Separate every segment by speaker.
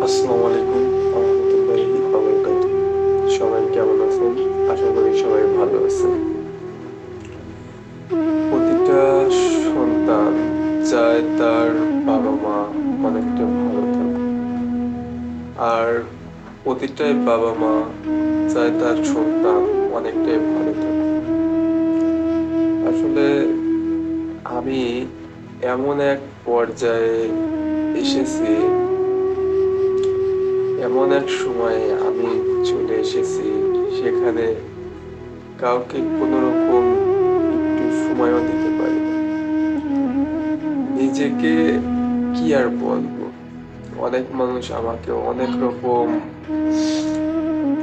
Speaker 1: আসসালামু আলাইকুম রহমতুল্লাহি ওয়া সবাই কেমন আছেন? আশা করি সবাই ভালো আছেন। প্রতিটা সন্তান চায় তার বাবা মা অনেকটা ভালো থাকুক, আর প্রতিটাই বাবা মা চায় তার সন্তান অনেকটাই ভালো থাকুক। আসলে আমি এমন এক পর্যায়ে এসেছি, এমন এক সময়ে আমি চলে এসেছি, সেখানে কাউকে কোনো রকম একটু সময়ও দিতে পারি না। নিজেকে কি আর বলবো, অনেক মানুষ আমাকে অনেক রকম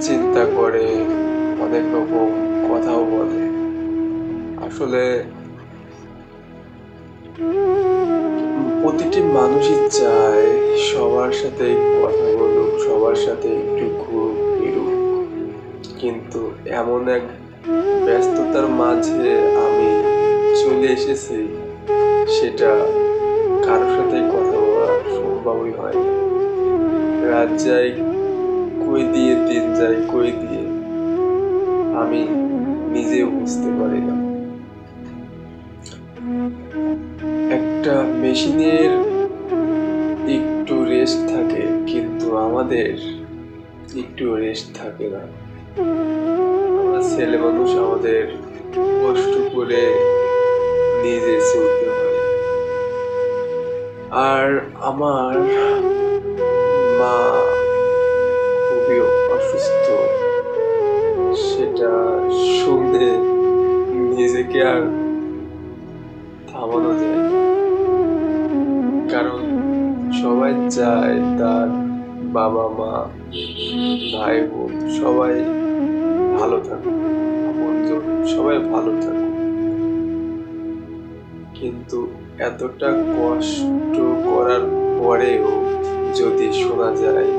Speaker 1: চিন্তা করে, অনেক রকম কথাও বলে। আসলে প্রতিটি মানুষই চায় সবার সাথে কথা বলুক, সবার সাথে একটু ঘুরুক ফিরুক, কিন্তু এমন এক ব্যস্ততার মাঝে আমি চলে এসেছি, সেটা কারোর সাথে কথা বলা সম্ভবই হয় না। রাত যায় কই দিয়ে, দিন যায় কই দিয়ে, আমি নিজেও বুঝতে পারি না। একটা মেশিনের একটু রেস্ট থাকে, কিন্তু আমাদের একটু রেস্ট থাকে না। আমরা ছেলে মানুষ, আমাদের কষ্ট করে নিজে চলতে হয়। আর আমার মা খুবই অসুস্থ, সেটা শুনে নিজেকে আর থামানো যায় না। কারণ সবাই চায় তার বাবা মা, ভাই বোন সবাই ভালো থাকুক, আপনজন সবাই ভালো থাকুক। কিন্তু এতটা কষ্ট করার পরেও যদি শোনা যায়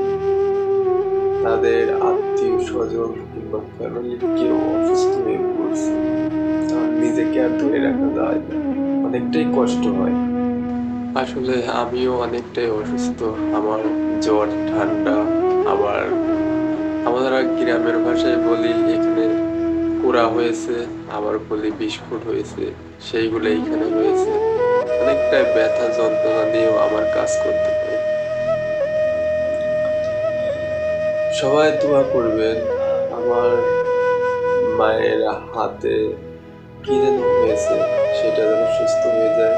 Speaker 1: তাদের আত্মীয় স্বজন কিংবা ফ্যামিলির কেউ অসুস্থ হয়ে পড়ছে, তাহলে নিজেকে আর ধরে রাখা যায় না, অনেকটাই কষ্ট হয়। আসলে আমিও অনেকটাই অসুস্থ, আমার জ্বর ঠান্ডা, আবার আমরা গ্রামের ভাষায় বলি এখানে পোড়া হয়েছে, আবার বলি বিস্ফোট হয়েছে, সেইগুলো এইখানে হয়েছে। অনেকটা ব্যথা যন্ত্রণা নিয়েও আমার কাজ করতে হয়। সবাই দোয়া করবেন আমার মায়ের হাতে কি যেন হয়েছে, সেটা যেন সুস্থ হয়ে যায়,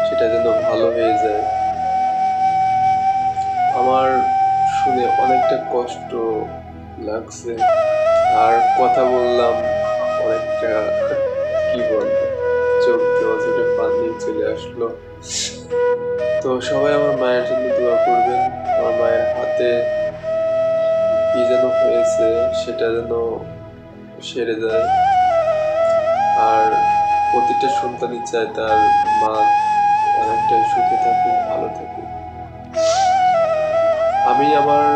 Speaker 1: সেটা যেন ভালো হয়ে যায়। আমার শুনে অনেকটা কষ্ট লাগছে, আর কথা বললাম অনেকটা, কি বলবো, চোখ দিয়ে চোখে পানি চলে আসলো। তো সবাই আমার মায়ের জন্য দোয়া করবেন, আমার মায়ের হাতে কি যেন হয়েছে সেটা যেন সেরে যায়। আর প্রতিটা সন্তানই চায় তার মা অনেকটাই সুখে থাকুক, ভালো থাকুক। আমি আমার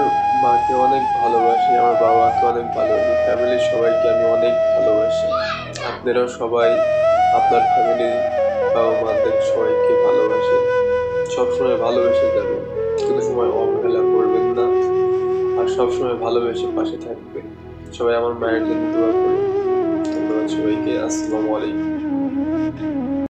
Speaker 1: মাকে অনেক ভালোবাসি, আমার বাবাকে অনেক ভালোবাসি, ফ্যামিলির সবাইকে আমি অনেক ভালোবাসি। আপনারাও সবাই আপনার ফ্যামিলির বাবা মাদের সবাইকে ভালোবাসেন, সবসময় ভালোবেসে যাবেন, কোনো সময় অবহেলা করবেন না, আর সবসময় ভালোবেসে পাশে থাকবেন। সবাই আমার মায়ের জন্য দোয়া করুন। ধন্যবাদ সবাইকে। আসসালামু আলাইকুম।